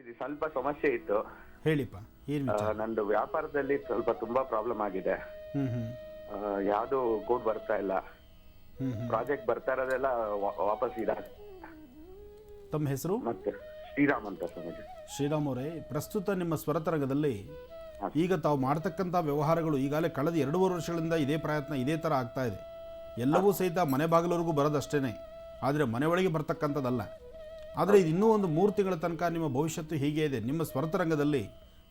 ಗುರುಜಿ, ಸ್ವಲ್ಪ ಸಮಸ್ಯೆ ಇತ್ತು. ಹೇಳಿಪ್ಪ, ಏನು ವಿಚಾರ? ನಂದು ವ್ಯಾಪಾರದಲ್ಲಿ ಸ್ವಲ್ಪ ತುಂಬಾ ಪ್ರಾಬ್ಲಮ್ ಆಗಿದೆ. ಯಾವ್ದು ಕೋಡ್ ಬರ್ತಾ ಇಲ್ಲ. ಪ್ರಾಜೆಕ್ಟ್ ಬರ್ತಾ ಇರೋದೆಲ್ಲ ವಾಪಸ್ ಇಡ. ತಮ್ಮ ಹೆಸರು? ಮತ್ತೆ ಶ್ರೀರಾಮ್ ಅಂತ ಸ್ವಾಮೀಜಿ. ಶ್ರೀರಾಮ್ ಅವರೇ, ಪ್ರಸ್ತುತ ನಿಮ್ಮ ಸ್ವರತರಂಗದಲ್ಲಿ ಈಗ ತಾವು ಮಾಡ್ತಕ್ಕಂಥ ವ್ಯವಹಾರಗಳು ಈಗಾಗಲೇ ಕಳೆದ 2.5 ವರ್ಷಗಳಿಂದ ಇದೇ ಪ್ರಯತ್ನ ಇದೇ ಥರ ಆಗ್ತಾ ಇದೆ. ಎಲ್ಲವೂ ಸಹಿತ ಮನೆ ಬಾಗಿಲವರೆಗೂ ಬರೋದಷ್ಟೇ, ಆದರೆ ಮನೆ ಒಳಗೆ ಬರ್ತಕ್ಕಂಥದ್ದಲ್ಲ. ಆದರೆ ಇದು ಇನ್ನೂ ಒಂದು 3 ತಿಂಗಳ ತನಕ ನಿಮ್ಮ ಭವಿಷ್ಯತ್ತು ಹೀಗೆ ಇದೆ. ನಿಮ್ಮ ಸ್ವರತರಂಗದಲ್ಲಿ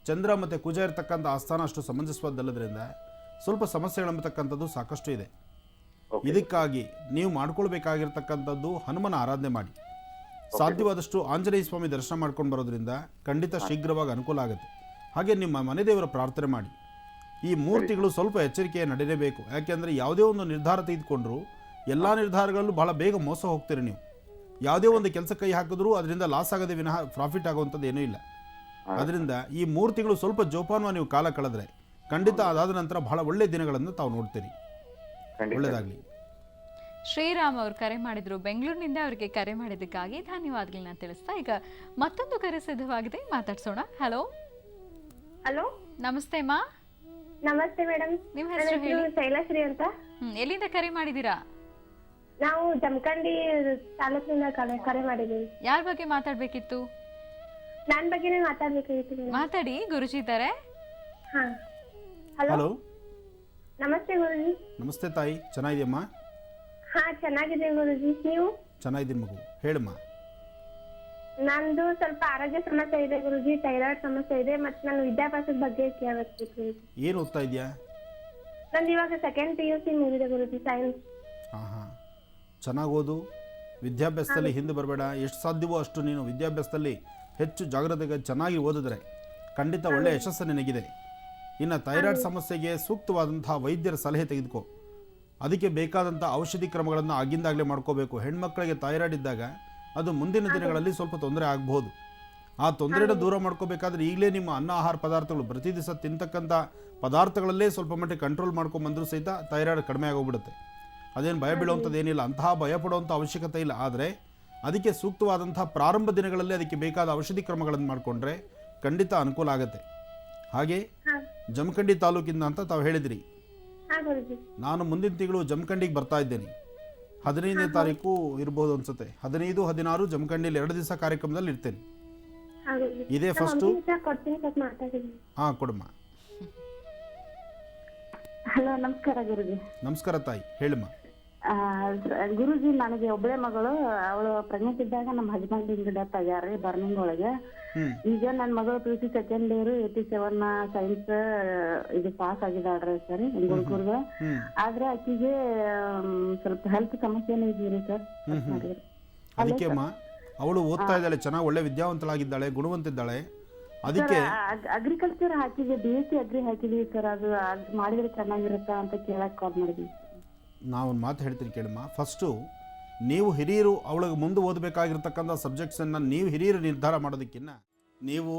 ಚಂದ್ರ ಮತ್ತು ಕುಜ ಇರತಕ್ಕಂಥ ಆಸ್ಥಾನ ಅಷ್ಟು ಸಮಂಜಸವಾದಲ್ಲದ್ರಿಂದ ಸ್ವಲ್ಪ ಸಮಸ್ಯೆಗಳಂಬತಕ್ಕಂಥದ್ದು ಸಾಕಷ್ಟು ಇದೆ. ಇದಕ್ಕಾಗಿ ನೀವು ಮಾಡ್ಕೊಳ್ಬೇಕಾಗಿರ್ತಕ್ಕಂಥದ್ದು ಹನುಮನ ಆರಾಧನೆ ಮಾಡಿ. ಸಾಧ್ಯವಾದಷ್ಟು ಆಂಜನೇಯ ಸ್ವಾಮಿ ದರ್ಶನ ಮಾಡ್ಕೊಂಡು ಬರೋದ್ರಿಂದ ಖಂಡಿತ ಶೀಘ್ರವಾಗಿ ಅನುಕೂಲ ಆಗುತ್ತೆ. ಹಾಗೆ ನಿಮ್ಮ ಮನೆ ದೇವರ ಪ್ರಾರ್ಥನೆ ಮಾಡಿ. ಈ 3 ತಿಂಗಳು ಸ್ವಲ್ಪ ಎಚ್ಚರಿಕೆ ನಡೆಯಬೇಕು. ಯಾಕೆಂದರೆ ಯಾವುದೇ ಒಂದು ನಿರ್ಧಾರ ತೆಗೆದುಕೊಂಡ್ರು ಎಲ್ಲ ನಿರ್ಧಾರಗಳಲ್ಲೂ ಬಹಳ ಬೇಗ ಮೋಸ ಹೋಗ್ತೀರಿ ನೀವು. ಯಾವುದೇ ಒಂದು ಕೆಲಸ ಕೈ ಹಾಕಿದ್ರೂ ಅದರಿಂದ ಲಾಸ್ ಆಗೋದೇ ವಿನಃ ಪ್ರಾಫಿಟ್ ಆಗುವಂಥದ್ದು ಏನೂ ಇಲ್ಲ. ಅದರಿಂದ ಈ 3 ತಿಂಗಳು ಸ್ವಲ್ಪ ಜೋಪಾನವಾಗಿ ನೀವು ಕಾಲ ಕಳೆದ್ರೆ ಖಂಡಿತ ಅದಾದ ನಂತರ ಬಹಳ ಒಳ್ಳೆಯ ದಿನಗಳನ್ನು ತಾವು ನೋಡ್ತೀರಿ. ಒಳ್ಳೆಯದಾಗಲಿ. ಶ್ರೀರಾಮ್ ಅವರು ಕರೆ ಮಾಡಿದ್ರು ಬೆಂಗಳೂರಿನಿಂದ. ಅವರಿಗೆ ಕರೆ ಮಾಡಿದ್ದಕ್ಕಾಗಿ ಧನ್ಯವಾದಗಳನ್ನ ತಿಳಿಸ್ತಾ ಈಗ ಮತ್ತೊಂದು ಕರೆ ಸಿದ್ಧವಾಗಿದೆ, ಮಾತಾಡ್ಸೋಣ. ಹಲೋ ಹಲೋ, ನಮಸ್ತೆ ಅಮ್ಮ. ನಮಸ್ತೆ ಮೇಡಮ್. ನಿಮ್ಮ ಹೆಸರು ಹೇಳಿ? ಶೈಲಶ್ರೀ ಅಂತ. ಎಲ್ಲಿಂದ ಕರೆ ಮಾಡಿದ್ದೀರಾ? ನಾವು ಜಮಖಂಡಿ ತಾಲೂಕಿನಿಂದ ಕರೆ ಮಾಡಿದ್ದೀವಿ. ಯಾರ ಬಗ್ಗೆ ಮಾತಾಡ್ಬೇಕಿತ್ತು? ನಾನ್ ಬಗ್ಗೆನೇ ಮಾತಾಡ್ಬೇಕಾಗಿತ್ತು. ಮಾತಾಡಿ, ಗುರುಜಿ ಇದ್ದಾರೆ. ಹಾ, ಹಲೋ. ಹಲೋ, ನಮಸ್ತೆ ಗುರುಜಿ. ನಮಸ್ತೆ ತಾಯಿ, ಚೆನ್ನಾಗಿದೆಯಮ್ಮ? ಹಾ, ಚೆನ್ನಾಗಿದೆ ಗುರುಜಿ. ನೀವು? ಚೆನ್ನಾಗಿದ್ದೀನಿ ಮಗು, ಹೇಳಮ್ಮ. ನಂದು ಸ್ವಲ್ಪ ಆರೋಗ್ಯ ಸಮಸ್ಯೆ ಇದೆ ಗುರುಜಿ, ಥೈರಾಯ್ಡ್ ಸಮಸ್ಯೆ ಇದೆ. ಮತ್ತೆ ನಾನು ವಿದ್ಯಾಭ್ಯಾಸದ ಬಗ್ಗೆ ಕೇಳಬೇಕು. ಏನು ಓದ್ತಾ ಇದೆಯಾ? ನಂದು ಇವಾಗ 2nd PUC ಮುಗಿದೆ ಗುರುಜಿ, ಸೈನ್ಸ್. ಹಾಂ, ಚೆನ್ನಾಗಿ ಓದು. ವಿದ್ಯಾಭ್ಯಾಸದಲ್ಲಿ ಹಿಂದೆ ಬರಬೇಡ. ಎಷ್ಟು ಸಾಧ್ಯವೋ ಅಷ್ಟು ನೀನು ವಿದ್ಯಾಭ್ಯಾಸದಲ್ಲಿ ಹೆಚ್ಚು ಜಾಗ್ರತೆಗೆ ಚೆನ್ನಾಗಿ ಓದಿದ್ರೆ ಖಂಡಿತ ಒಳ್ಳೆಯ ಯಶಸ್ಸು ನಿನಗಿದೆ. ಇನ್ನು ಥೈರಾಯ್ಡ್ ಸಮಸ್ಯೆಗೆ ಸೂಕ್ತವಾದಂತಹ ವೈದ್ಯರ ಸಲಹೆ ತೆಗೆದುಕೋ. ಅದಕ್ಕೆ ಬೇಕಾದಂಥ ಔಷಧಿ ಕ್ರಮಗಳನ್ನು ಆಗಿಂದಾಗಲೇ ಮಾಡ್ಕೋಬೇಕು. ಹೆಣ್ಮಕ್ಳಿಗೆ ಥೈರಾಯ್ಡ್ ಇದ್ದಾಗ ಅದು ಮುಂದಿನ ದಿನಗಳಲ್ಲಿ ಸ್ವಲ್ಪ ತೊಂದರೆ ಆಗಬಹುದು. ಆ ತೊಂದರೆನ ದೂರ ಮಾಡ್ಕೋಬೇಕಾದ್ರೆ ಈಗಲೇ ನಿಮ್ಮ ಅನ್ನ ಆಹಾರ ಪದಾರ್ಥಗಳು ಪ್ರತಿ ದಿವಸ ತಿಂತಕ್ಕಂಥ ಪದಾರ್ಥಗಳಲ್ಲೇ ಸ್ವಲ್ಪ ಮಟ್ಟಿಗೆ ಕಂಟ್ರೋಲ್ ಮಾಡ್ಕೊಂಬಂದರೂ ಸಹಿತ ಥೈರಾಯ್ಡ್ ಕಡಿಮೆ ಆಗೋಗ್ಬಿಡುತ್ತೆ. ಅದೇನು ಭಯ ಬೀಳುವಂಥದ್ದು ಏನಿಲ್ಲ, ಅಂತಹ ಭಯ ಪಡುವಂಥ ಅವಶ್ಯಕತೆ ಇಲ್ಲ. ಆದರೆ ಅದಕ್ಕೆ ಸೂಕ್ತವಾದಂಥ ಪ್ರಾರಂಭ ದಿನಗಳಲ್ಲಿ ಅದಕ್ಕೆ ಬೇಕಾದ ಔಷಧಿ ಕ್ರಮಗಳನ್ನು ಮಾಡಿಕೊಂಡ್ರೆ ಖಂಡಿತ ಅನುಕೂಲ ಆಗುತ್ತೆ. ಹಾಗೆ ಜಮಖಂಡಿ ತಾಲೂಕಿಂದ ಅಂತ ತಾವು ಹೇಳಿದ್ರಿ. ನಾನು ಮುಂದಿನ ತಿಂಗಳು ಜಮಖಂಡಿಗೆ ಬರ್ತಾ ಇದ್ದೇನೆ. 15ನೇ ತಾರೀಕು ಇರ್ಬೋದು ಅನ್ಸುತ್ತೆ. 15, 16 ಜಮಖಂಡಿಯಲ್ಲಿ 2 ದಿವಸ ಕಾರ್ಯಕ್ರಮದಲ್ಲಿ ಇರ್ತೇನೆ. ಇದೇ ಫಸ್ಟು. ಹಾಂ, ಕೊಡಮ್ಮ. ಹಲೋ, ನಮಸ್ಕಾರ ಗುರುಜಿ. ನಮಸ್ಕಾರ ತಾಯಿ, ಹೇಳಮ್ಮ. ಗುರುಜಿ, ನನಗೆ ಒಬ್ಬಳೆ ಮಗಳು. ಅವಳು ಪ್ರೆಗ್ನೆಂಟ್ ಇದ್ದಾಗ ನಮ್ಮ ಹಸ್ಬೆಂಡ್ ಡೆತ್ ಆಗ್ಯಾರ ಬರ್ನಿಂಗ್ ಒಳಗೆ. ಈಗ ನನ್ನ ಮಗಳು PUC 2nd ಇಯರ್ 87 ಸೈನ್ಸ್ ಇದು ಪಾಸ್ ಆಗಿದ್ದಾಳ್ರಿ ಸರ್ ಗುರುಕುರ್ಗ. ಆದ್ರೆ ಆಕಿಗೆ ಸ್ವಲ್ಪ ಹೆಲ್ತ್ ಸಮಸ್ಯೆನೂ ಇದೀರಿ ಸರ್. ಅದಕ್ಕೆ ಅಮ್ಮ, ಅವಳು ಓದ್ತಾ ಇದ್ದಾಳೆ, ಚೆನ್ನಾಗಿ ಒಳ್ಳೆ ವಿದ್ಯಾವಂತಳಾಗಿದ್ದಾಳೆ, ಗುಣವಂತಿದ್ದಾಳೆ. ಅದಕ್ಕೆ ಅಗ್ರಿಕಲ್ಚರ್ ಹಾಕಿದ್ವಿ, BSc ಅಗ್ರಿ ಹಾಕಿದ್ವಿ ಸರ್. ಅದು ಮಾಡಿದ್ರೆ ಚೆನ್ನಾಗಿರುತ್ತಾ ಅಂತ ಕೇಳಕ್ ಕಾಲ್ ಮಾಡಿದ್ವಿ. ನಾವೊಂದು ಮಾತು ಹೇಳ್ತೀನಿ ಕೇಳಮ್ಮ. ಫಸ್ಟು ನೀವು ಹಿರಿಯರು ಅವಳಿಗೆ ಮುಂದೆ ಓದಬೇಕಾಗಿರ್ತಕ್ಕಂಥ ಸಬ್ಜೆಕ್ಟ್ಸನ್ನು ನೀವು ಹಿರಿಯರು ನಿರ್ಧಾರ ಮಾಡೋದಕ್ಕಿಂತ ನೀವು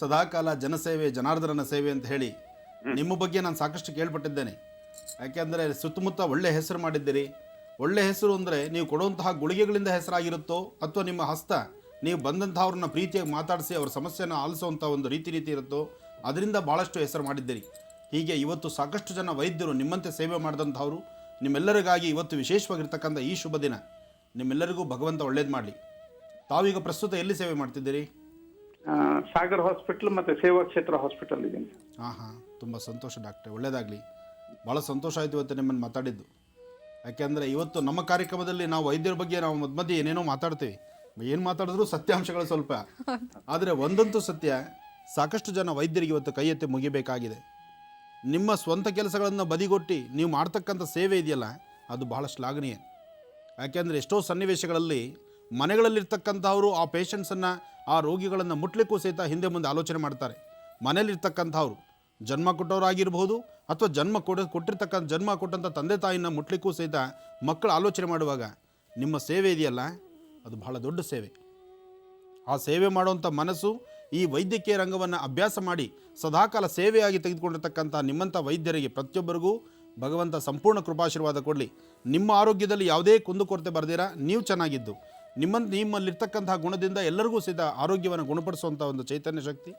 ಸದಾಕಾಲ ಜನಸೇವೆ, ಜನಾರ್ದನನ ಸೇವೆ ಅಂತ ಹೇಳಿ ನಿಮ್ಮ ಬಗ್ಗೆ ನಾನು ಸಾಕಷ್ಟು ಕೇಳ್ಪಟ್ಟಿದ್ದೇನೆ. ಯಾಕೆಂದರೆ ಸುತ್ತಮುತ್ತ ಒಳ್ಳೆ ಹೆಸರು ಮಾಡಿದ್ದೀರಿ. ಒಳ್ಳೆ ಹೆಸರು ಅಂದರೆ ನೀವು ಕೊಡುವಂತಹ ಗುಳಿಗೆಗಳಿಂದ ಹೆಸರಾಗಿರುತ್ತೋ ಅಥವಾ ನಿಮ್ಮ ಹಸ್ತ ನೀವು ಬಂದಂಥವ್ರನ್ನ ಪ್ರೀತಿಯಾಗಿ ಮಾತಾಡಿಸಿ ಅವ್ರ ಸಮಸ್ಯೆನ ಆಲಿಸುವಂಥ ಒಂದು ರೀತಿ ಇರುತ್ತೋ, ಅದರಿಂದ ಭಾಳಷ್ಟು ಹೆಸರು ಮಾಡಿದ್ದೀರಿ. ಹೀಗೆ ಇವತ್ತು ಸಾಕಷ್ಟು ಜನ ವೈದ್ಯರು ನಿಮ್ಮಂತೆ ಸೇವೆ ಮಾಡಿದಂಥವ್ರು. ನಿಮ್ಮೆಲ್ಲರಿಗಾಗಿ ಇವತ್ತು ವಿಶೇಷವಾಗಿರ್ತಕ್ಕಂಥ ಈ ಶುಭ ದಿನ ನಿಮ್ಮೆಲ್ಲರಿಗೂ ಭಗವಂತ ಒಳ್ಳೇದು ಮಾಡಲಿ. ತಾವೀಗ ಪ್ರಸ್ತುತ ಎಲ್ಲಿ ಸೇವೆ ಮಾಡ್ತಿದ್ದೀರಿ? ಸಾಗರ್ ಹಾಸ್ಪಿಟಲ್ ಮತ್ತು ಸೇವಾ ಕ್ಷೇತ್ರ ಹಾಸ್ಪಿಟಲ್ ಇದ್ದೀನಿ. ಹಾಂ, ತುಂಬ ಸಂತೋಷ ಡಾಕ್ಟ್ರೆ, ಒಳ್ಳೆಯದಾಗಲಿ. ಭಾಳ ಸಂತೋಷ ಆಯಿತು ಇವತ್ತು ನಿಮ್ಮನ್ನು ಮಾತಾಡಿದ್ದು. ಯಾಕೆಂದರೆ ಇವತ್ತು ನಮ್ಮ ಕಾರ್ಯಕ್ರಮದಲ್ಲಿ ನಾವು ವೈದ್ಯರ ಬಗ್ಗೆ ನಾವು ಮಧ್ಯೆ ಏನೇನೋ ಮಾತಾಡ್ತೀವಿ. ಏನು ಮಾತಾಡಿದ್ರು ಸತ್ಯಾಂಶಗಳು ಸ್ವಲ್ಪ. ಆದರೆ ಒಂದಂತೂ ಸತ್ಯ, ಸಾಕಷ್ಟು ಜನ ವೈದ್ಯರಿಗೆ ಇವತ್ತು ಕೈ ಎತ್ತಿ ಮುಗಿಬೇಕಾಗಿದೆ. ನಿಮ್ಮ ಸ್ವಂತ ಕೆಲಸಗಳನ್ನು ಬದಿಗೊಟ್ಟಿ ನೀವು ಮಾಡ್ತಕ್ಕಂಥ ಸೇವೆ ಇದೆಯಲ್ಲ, ಅದು ಬಹಳ ಶ್ಲಾಘನೀಯ. ಯಾಕೆಂದರೆ ಎಷ್ಟೋ ಸನ್ನಿವೇಶಗಳಲ್ಲಿ ಮನೆಗಳಲ್ಲಿರ್ತಕ್ಕಂಥವರು ಆ ಪೇಷಂಟ್ಸನ್ನು, ಆ ರೋಗಿಗಳನ್ನು ಮುಟ್ಲಿಕ್ಕೂ ಸಹಿತ ಹಿಂದೆ ಮುಂದೆ ಆಲೋಚನೆ ಮಾಡ್ತಾರೆ. ಮನೇಲಿರ್ತಕ್ಕಂಥವ್ರು ಜನ್ಮ ಕೊಟ್ಟವರಾಗಿರ್ಬೋದು ಅಥವಾ ಜನ್ಮ ಕೊಟ್ಟಂಥ ತಂದೆ ತಾಯಿನ ಮುಟ್ಲಿಕ್ಕೂ ಸಹಿತ ಮಕ್ಕಳು ಆಲೋಚನೆ ಮಾಡುವಾಗ ನಿಮ್ಮ ಸೇವೆ ಇದೆಯಲ್ಲ, ಅದು ಬಹಳ ದೊಡ್ಡ ಸೇವೆ. ಆ ಸೇವೆ ಮಾಡುವಂಥ ಮನಸ್ಸು ಈ ವೈದ್ಯಕೀಯ ರಂಗವನ್ನು ಅಭ್ಯಾಸ ಮಾಡಿ ಸದಾಕಾಲ ಸೇವೆಯಾಗಿ ತೆಗೆದುಕೊಂಡಿರ್ತಕ್ಕಂಥ ನಿಮ್ಮಂಥ ವೈದ್ಯರಿಗೆ ಪ್ರತಿಯೊಬ್ಬರಿಗೂ ಭಗವಂತ ಸಂಪೂರ್ಣ ಕೃಪಾಶೀರ್ವಾದ ಕೊಡಲಿ. ನಿಮ್ಮ ಆರೋಗ್ಯದಲ್ಲಿ ಯಾವುದೇ ಕುಂದುಕೊರತೆ ಬರದಿರ ನೀವು ಚೆನ್ನಾಗಿದ್ದು ನಿಮ್ಮಲ್ಲಿರ್ತಕ್ಕಂತಹ ಗುಣದಿಂದ ಎಲ್ಲರಿಗೂ ಸಹಿತ ಆರೋಗ್ಯವನ್ನು ಗುಣಪಡಿಸುವಂಥ ಒಂದು ಚೈತನ್ಯ ಶಕ್ತಿ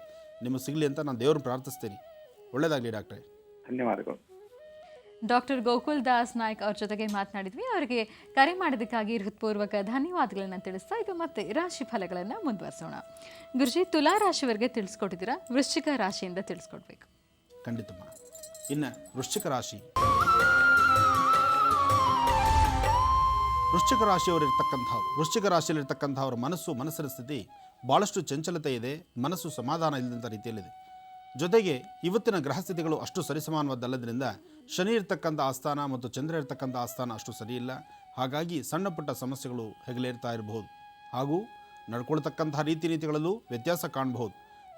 ನಿಮಗೆ ಸಿಗಲಿ ಅಂತ ನಾನು ದೇವ್ರನ್ನ ಪ್ರಾರ್ಥಿಸ್ತೀನಿ. ಒಳ್ಳೆಯದಾಗಲಿ ಡಾಕ್ಟ್ರೇ. ಧನ್ಯವಾದಗಳು. ಡಾಕ್ಟರ್ ಗೋಕುಲ್ ದಾಸ್ ನಾಯ್ಕ್ ಅವ್ರ ಜೊತೆಗೆ ಮಾತನಾಡಿದ್ವಿ. ಅವರಿಗೆ ಕರೆ ಮಾಡಿದ್ದಕ್ಕಾಗಿ ಹೃತ್ಪೂರ್ವಕ ಧನ್ಯವಾದಗಳನ್ನು ತಿಳಿಸ್ತಾ ಈಗ ಮತ್ತೆ ರಾಶಿ ಫಲಗಳನ್ನು ಮುಂದುವರಿಸೋಣ. ಗುರುಜಿ, ತುಲಾ ರಾಶಿಯವರೆಗೆ ತಿಳಿಸ್ಕೊಟ್ಟಿದ್ದೀರಾ, ವೃಶ್ಚಿಕ ರಾಶಿಯಿಂದ ತಿಳಿಸ್ಕೊಡ್ಬೇಕು. ಖಂಡಿತಮ್ಮ. ಇನ್ನು ವೃಶ್ಚಿಕ ರಾಶಿಯಲ್ಲಿರ್ತಕ್ಕಂಥವ್ರ ಮನಸ್ಸಿನ ಸ್ಥಿತಿ ಭಾಳಷ್ಟು ಚಂಚಲತೆ ಇದೆ, ಮನಸ್ಸು ಸಮಾಧಾನ ಇಲ್ಲದಂಥ ರೀತಿಯಲ್ಲಿದೆ. ಜೊತೆಗೆ ಇವತ್ತಿನ ಗ್ರಹಸ್ಥಿತಿಗಳು ಅಷ್ಟು ಸರಿಸಮಾನವಾದಲ್ಲದ್ರಿಂದ ಶನಿ ಇರ್ತಕ್ಕಂಥ ಆಸ್ಥಾನ ಮತ್ತು ಚಂದ್ರ ಇರ್ತಕ್ಕಂಥ ಆಸ್ಥಾನ ಅಷ್ಟು ಸರಿಯಿಲ್ಲ. ಹಾಗಾಗಿ ಸಣ್ಣ ಪುಟ್ಟ ಸಮಸ್ಯೆಗಳು ಹೆಗಲೇರ್ತಾ ಇರಬಹುದು ಹಾಗೂ ನಡ್ಕೊಳ್ತಕ್ಕಂಥ ರೀತಿ ನೀತಿಗಳಲ್ಲೂ ವ್ಯತ್ಯಾಸ ಕಾಣಬಹುದು.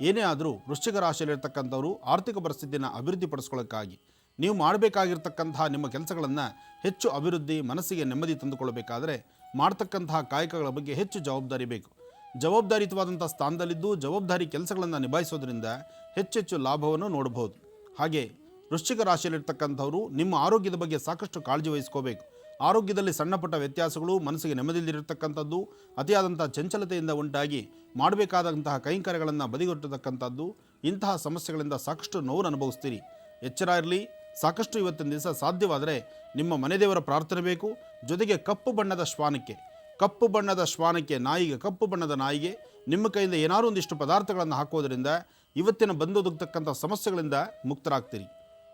ಏನೇ ಆದರೂ ವೃಶ್ಚಿಕ ರಾಶಿಯಲ್ಲಿರ್ತಕ್ಕಂಥವರು ಆರ್ಥಿಕ ಪರಿಸ್ಥಿತಿಯನ್ನು ಅಭಿವೃದ್ಧಿಪಡಿಸ್ಕೊಳ್ಳೋಕ್ಕಾಗಿ ನೀವು ಮಾಡಬೇಕಾಗಿರ್ತಕ್ಕಂತಹ ನಿಮ್ಮ ಕೆಲಸಗಳನ್ನು ಹೆಚ್ಚು ಅಭಿವೃದ್ಧಿ, ಮನಸ್ಸಿಗೆ ನೆಮ್ಮದಿ ತಂದುಕೊಳ್ಳಬೇಕಾದರೆ ಮಾಡ್ತಕ್ಕಂತಹ ಕಾಯಕಗಳ ಬಗ್ಗೆ ಹೆಚ್ಚು ಜವಾಬ್ದಾರಿ ಬೇಕು. ಜವಾಬ್ದಾರಿಯುತವಾದಂಥ ಸ್ಥಾನದಲ್ಲಿದ್ದು ಜವಾಬ್ದಾರಿ ಕೆಲಸಗಳನ್ನು ನಿಭಾಯಿಸೋದ್ರಿಂದ ಹೆಚ್ಚೆಚ್ಚು ಲಾಭವನ್ನು ನೋಡಬಹುದು. ಹಾಗೆ ವೃಶ್ಚಿಕ ರಾಶಿಯಲ್ಲಿರ್ತಕ್ಕಂಥವರು ನಿಮ್ಮ ಆರೋಗ್ಯದ ಬಗ್ಗೆ ಸಾಕಷ್ಟು ಕಾಳಜಿ ವಹಿಸ್ಕೋಬೇಕು. ಆರೋಗ್ಯದಲ್ಲಿ ಸಣ್ಣ ಪುಟ್ಟ ವ್ಯತ್ಯಾಸಗಳು, ಮನಸ್ಸಿಗೆ ನೆಮ್ಮದಿಯಿರತಕ್ಕಂಥದ್ದು, ಅತಿಯಾದಂಥ ಚಂಚಲತೆಯಿಂದ ಉಂಟಾಗಿ ಮಾಡಬೇಕಾದಂತಹ ಕೈಂಕರ್ಯಗಳನ್ನು ಬದಿಗೊಟ್ಟತಕ್ಕಂಥದ್ದು, ಇಂತಹ ಸಮಸ್ಯೆಗಳಿಂದ ಸಾಕಷ್ಟು ನೋವನ್ನು ಅನುಭವಿಸ್ತೀರಿ. ಎಚ್ಚರ ಇರಲಿ. ಸಾಕಷ್ಟು ಇವತ್ತಿನ ದಿವಸ ಸಾಧ್ಯವಾದರೆ ನಿಮ್ಮ ಮನೆದೇವರ ಪ್ರಾರ್ಥನೆ ಬೇಕು. ಜೊತೆಗೆ ಕಪ್ಪು ಬಣ್ಣದ ಶ್ವಾನಕ್ಕೆ ನಾಯಿಗೆ ಕಪ್ಪು ಬಣ್ಣದ ನಾಯಿಗೆ ನಿಮ್ಮ ಕೈಯಿಂದ ಏನಾದರೂ ಒಂದಿಷ್ಟು ಪದಾರ್ಥಗಳನ್ನು ಹಾಕೋದ್ರಿಂದ ಇವತ್ತಿನ ಬಂದೊದಗತಕ್ಕಂಥ ಸಮಸ್ಯೆಗಳಿಂದ ಮುಕ್ತರಾಗ್ತೀರಿ.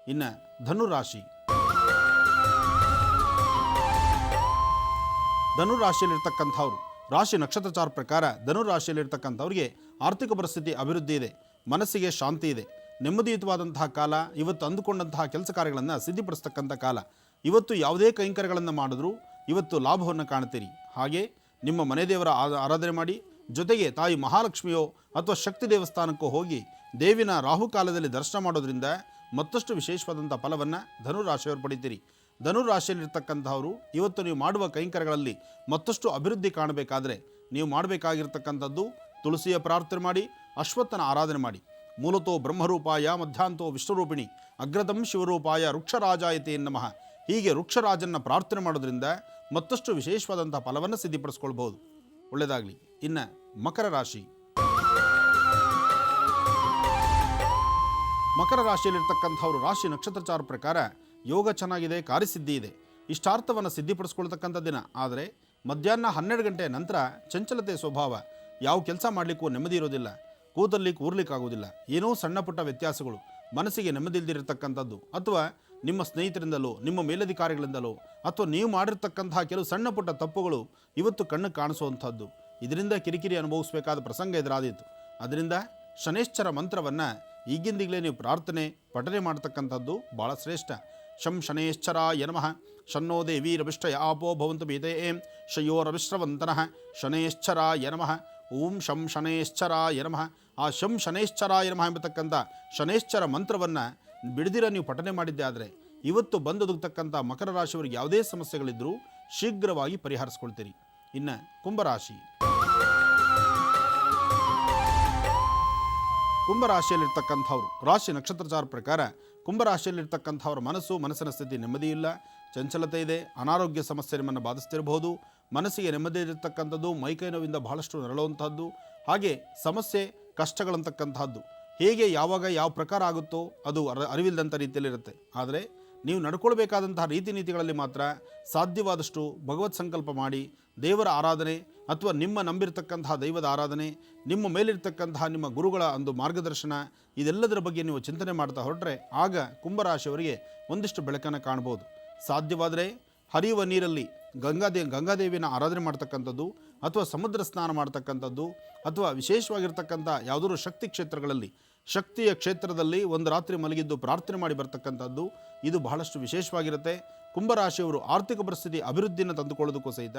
ಇನ್ನು ಧನುರಾಶಿಯಲ್ಲಿರ್ತಕ್ಕಂಥವ್ರು ರಾಶಿ ನಕ್ಷತ್ರಚಾರ ಪ್ರಕಾರ ಧನುರಾಶಿಯಲ್ಲಿರ್ತಕ್ಕಂಥವ್ರಿಗೆ ಆರ್ಥಿಕ ಪರಿಸ್ಥಿತಿ ಅಭಿವೃದ್ಧಿ ಇದೆ, ಮನಸ್ಸಿಗೆ ಶಾಂತಿ ಇದೆ, ನೆಮ್ಮದಿಯುತವಾದಂತಹ ಕಾಲ. ಇವತ್ತು ಅಂದುಕೊಂಡಂತಹ ಕೆಲಸ ಕಾರ್ಯಗಳನ್ನು ಸಿದ್ಧಿಪಡಿಸ್ತಕ್ಕಂಥ ಕಾಲ. ಇವತ್ತು ಯಾವುದೇ ಕೈಂಕರ್ಯಗಳನ್ನು ಮಾಡಿದ್ರೂ ಇವತ್ತು ಲಾಭವನ್ನು ಕಾಣ್ತೀರಿ. ಹಾಗೆ ನಿಮ್ಮ ಮನೆ ದೇವರ ಆರಾಧನೆ ಮಾಡಿ, ಜೊತೆಗೆ ತಾಯಿ ಮಹಾಲಕ್ಷ್ಮಿಯೋ ಅಥವಾ ಶಕ್ತಿ ದೇವಸ್ಥಾನಕ್ಕೋ ಹೋಗಿ ದೇವಿನ ರಾಹುಕಾಲದಲ್ಲಿ ದರ್ಶನ ಮಾಡೋದ್ರಿಂದ ಮತ್ತಷ್ಟು ವಿಶೇಷವಾದಂಥ ಫಲವನ್ನು ಧನುರಾಶಿಯವರು ಪಡಿತೀರಿ. ಧನುರಾಶಿಯಲ್ಲಿರ್ತಕ್ಕಂಥವರು ಇವತ್ತು ನೀವು ಮಾಡುವ ಕೈಂಕರ್ಯಗಳಲ್ಲಿ ಮತ್ತಷ್ಟು ಅಭಿವೃದ್ಧಿ ಕಾಣಬೇಕಾದರೆ ನೀವು ಮಾಡಬೇಕಾಗಿರ್ತಕ್ಕಂಥದ್ದು ತುಳಸಿಯ ಪ್ರಾರ್ಥನೆ ಮಾಡಿ, ಅಶ್ವತ್ಥನ ಆರಾಧನೆ ಮಾಡಿ. ಮೂಲತೋ ಬ್ರಹ್ಮರೂಪಾಯ ಮಧ್ಯಾಂತೋ ವಿಷ್ಣುರೂಪಿಣಿ ಅಗ್ರತಂ ಶಿವರೂಪಾಯ ವೃಕ್ಷರಾಜಾಯತೆ ನಮಃ. ಹೀಗೆ ವೃಕ್ಷರಾಜನ್ನ ಪ್ರಾರ್ಥನೆ ಮಾಡೋದ್ರಿಂದ ಮತ್ತಷ್ಟು ವಿಶೇಷವಾದಂಥ ಫಲವನ್ನು ಸಿದ್ಧಿಪಡಿಸ್ಕೊಳ್ಬಹುದು. ಒಳ್ಳೆಯದಾಗಲಿ. ಇನ್ನು ಮಕರ ರಾಶಿಯಲ್ಲಿರ್ತಕ್ಕಂಥವ್ರು ರಾಶಿ ನಕ್ಷತ್ರಚಾರ ಪ್ರಕಾರ ಯೋಗ ಚೆನ್ನಾಗಿದೆ, ಕಾರ್ಯಸಿದ್ಧಿ ಇದೆ, ಇಷ್ಟಾರ್ಥವನ್ನು ಸಿದ್ಧಿಪಡಿಸ್ಕೊಳ್ತಕ್ಕಂಥ ದಿನ. ಆದರೆ ಮಧ್ಯಾಹ್ನ 12 ಗಂಟೆಯ ನಂತರ ಚಂಚಲತೆ ಸ್ವಭಾವ, ಯಾವ ಕೆಲಸ ಮಾಡಲಿಕ್ಕೂ ನೆಮ್ಮದಿ ಇರೋದಿಲ್ಲ, ಕೂರ್ಲಿಕ್ಕಾಗೋದಿಲ್ಲ. ಏನೋ ಸಣ್ಣ ಪುಟ್ಟ ವ್ಯತ್ಯಾಸಗಳು, ಮನಸ್ಸಿಗೆ ನೆಮ್ಮದಿ ಇಲ್ದಿರತಕ್ಕಂಥದ್ದು, ಅಥವಾ ನಿಮ್ಮ ಸ್ನೇಹಿತರಿಂದಲೋ ನಿಮ್ಮ ಮೇಲಧಿಕಾರಿಗಳಿಂದಲೋ ಅಥವಾ ನೀವು ಮಾಡಿರ್ತಕ್ಕಂತಹ ಕೆಲವು ಸಣ್ಣ ಪುಟ್ಟ ತಪ್ಪುಗಳು ಇವತ್ತು ಕಣ್ಣಿಗೆ ಕಾಣಿಸುವಂಥದ್ದು. ಇದರಿಂದ ಕಿರಿಕಿರಿ ಅನುಭವಿಸಬೇಕಾದ ಪ್ರಸಂಗ ಎದುರಾದೀತು. ಅದರಿಂದ ಶನೇಶ್ಚರ ಮಂತ್ರವನ್ನು ಈಗಿಂದೀಗಲೇ ನೀವು ಪಠನೆ ಮಾಡ್ತಕ್ಕಂಥದ್ದು ಭಾಳ ಶ್ರೇಷ್ಠ. ಶಂ ಶನೇಶ್ಚರಾಯ ನಮಃ. ಶನ್ನೋ ದೇವೀರವಿಷ್ಟಯ ಆಪೋ ಭವಂತು ಭೀತಯೇ ಶಯೋರವಿಶ್ರವಂತನಃ. ಶನೇಶ್ಚರಾಯ ನಮಃ. ಓಂ ಶಂ ಶನೇಶ್ಚರಾಯ ನಮಃ. ಆ ಶಂ ಶನೇಶ್ಚರಾಯ ನಮಃ ಎಂಬತಕ್ಕಂಥ ಶನೇಶ್ಚರ ಮಂತ್ರವನ್ನು ಬಿಡದಿರ ನೀವು ಪಠನೆ ಮಾಡಿದ್ದೆ ಆದರೆ ಇವತ್ತು ಬಂದೊದಗತಕ್ಕಂಥ ಮಕರ ರಾಶಿಯವರಿಗೆ ಯಾವುದೇ ಸಮಸ್ಯೆಗಳಿದ್ದರೂ ಶೀಘ್ರವಾಗಿ ಪರಿಹರಿಸ್ಕೊಳ್ತೀರಿ. ಇನ್ನು ಕುಂಭರಾಶಿಯಲ್ಲಿರ್ತಕ್ಕಂಥವ್ರು ರಾಶಿ ನಕ್ಷತ್ರಚಾರ ಪ್ರಕಾರ ಕುಂಭರಾಶಿಯಲ್ಲಿರ್ತಕ್ಕಂಥವ್ರ ಮನಸ್ಸಿನ ಸ್ಥಿತಿ ನೆಮ್ಮದಿ ಇಲ್ಲ, ಚಂಚಲತೆ ಇದೆ, ಅನಾರೋಗ್ಯ ಸಮಸ್ಯೆ ನಿಮ್ಮನ್ನು ಬಾಧಿಸ್ತಿರಬಹುದು. ಮನಸ್ಸಿಗೆ ನೆಮ್ಮದಿ ಇರತಕ್ಕಂಥದ್ದು, ಮೈಕೈ ನೋವಿಂದ ಬಹಳಷ್ಟು ನರಳುವಂಥದ್ದು, ಹಾಗೆ ಸಮಸ್ಯೆ ಕಷ್ಟಗಳಂತಕ್ಕಂಥದ್ದು ಹೇಗೆ ಯಾವಾಗ ಯಾವ ಪ್ರಕಾರ ಆಗುತ್ತೋ ಅದು ಅರಿವಿಲ್ಲದಂಥ ರೀತಿಯಲ್ಲಿರುತ್ತೆ. ಆದರೆ ನೀವು ನಡ್ಕೊಳ್ಬೇಕಾದಂತಹ ರೀತಿ ನೀತಿಗಳಲ್ಲಿ ಮಾತ್ರ ಸಾಧ್ಯವಾದಷ್ಟು ಭಗವತ್ ಸಂಕಲ್ಪ ಮಾಡಿ ದೇವರ ಆರಾಧನೆ ಅಥವಾ ನಿಮ್ಮ ನಂಬಿರ್ತಕ್ಕಂತಹ ದೈವದ ಆರಾಧನೆ, ನಿಮ್ಮ ಮೇಲಿರ್ತಕ್ಕಂತಹ ನಿಮ್ಮ ಗುರುಗಳ ಒಂದು ಮಾರ್ಗದರ್ಶನ, ಇದೆಲ್ಲದರ ಬಗ್ಗೆ ನೀವು ಚಿಂತನೆ ಮಾಡ್ತಾ ಹೊರಟ್ರೆ ಆಗ ಕುಂಭರಾಶಿಯವರಿಗೆ ಒಂದಿಷ್ಟು ಬೆಳಕನ್ನು ಕಾಣ್ಬೋದು. ಸಾಧ್ಯವಾದರೆ ಹರಿಯುವ ನೀರಲ್ಲಿ ಗಂಗಾದೇವಿನ ಆರಾಧನೆ ಮಾಡ್ತಕ್ಕಂಥದ್ದು ಅಥವಾ ಸಮುದ್ರ ಸ್ನಾನ ಮಾಡ್ತಕ್ಕಂಥದ್ದು ಅಥವಾ ವಿಶೇಷವಾಗಿರ್ತಕ್ಕಂಥ ಯಾವುದಾದ್ರೂ ಶಕ್ತಿ ಕ್ಷೇತ್ರಗಳಲ್ಲಿ ಶಕ್ತಿಯ ಕ್ಷೇತ್ರದಲ್ಲಿ ಒಂದು ರಾತ್ರಿ ಮಲಗಿದ್ದು ಪ್ರಾರ್ಥನೆ ಮಾಡಿ ಬರ್ತಕ್ಕಂಥದ್ದು ಇದು ಬಹಳಷ್ಟು ವಿಶೇಷವಾಗಿರುತ್ತೆ. ಕುಂಭರಾಶಿಯವರು ಆರ್ಥಿಕ ಪರಿಸ್ಥಿತಿ ಅಭಿವೃದ್ಧಿಯನ್ನು ತಂದುಕೊಳ್ಳೋದಕ್ಕೂ ಸಹಿತ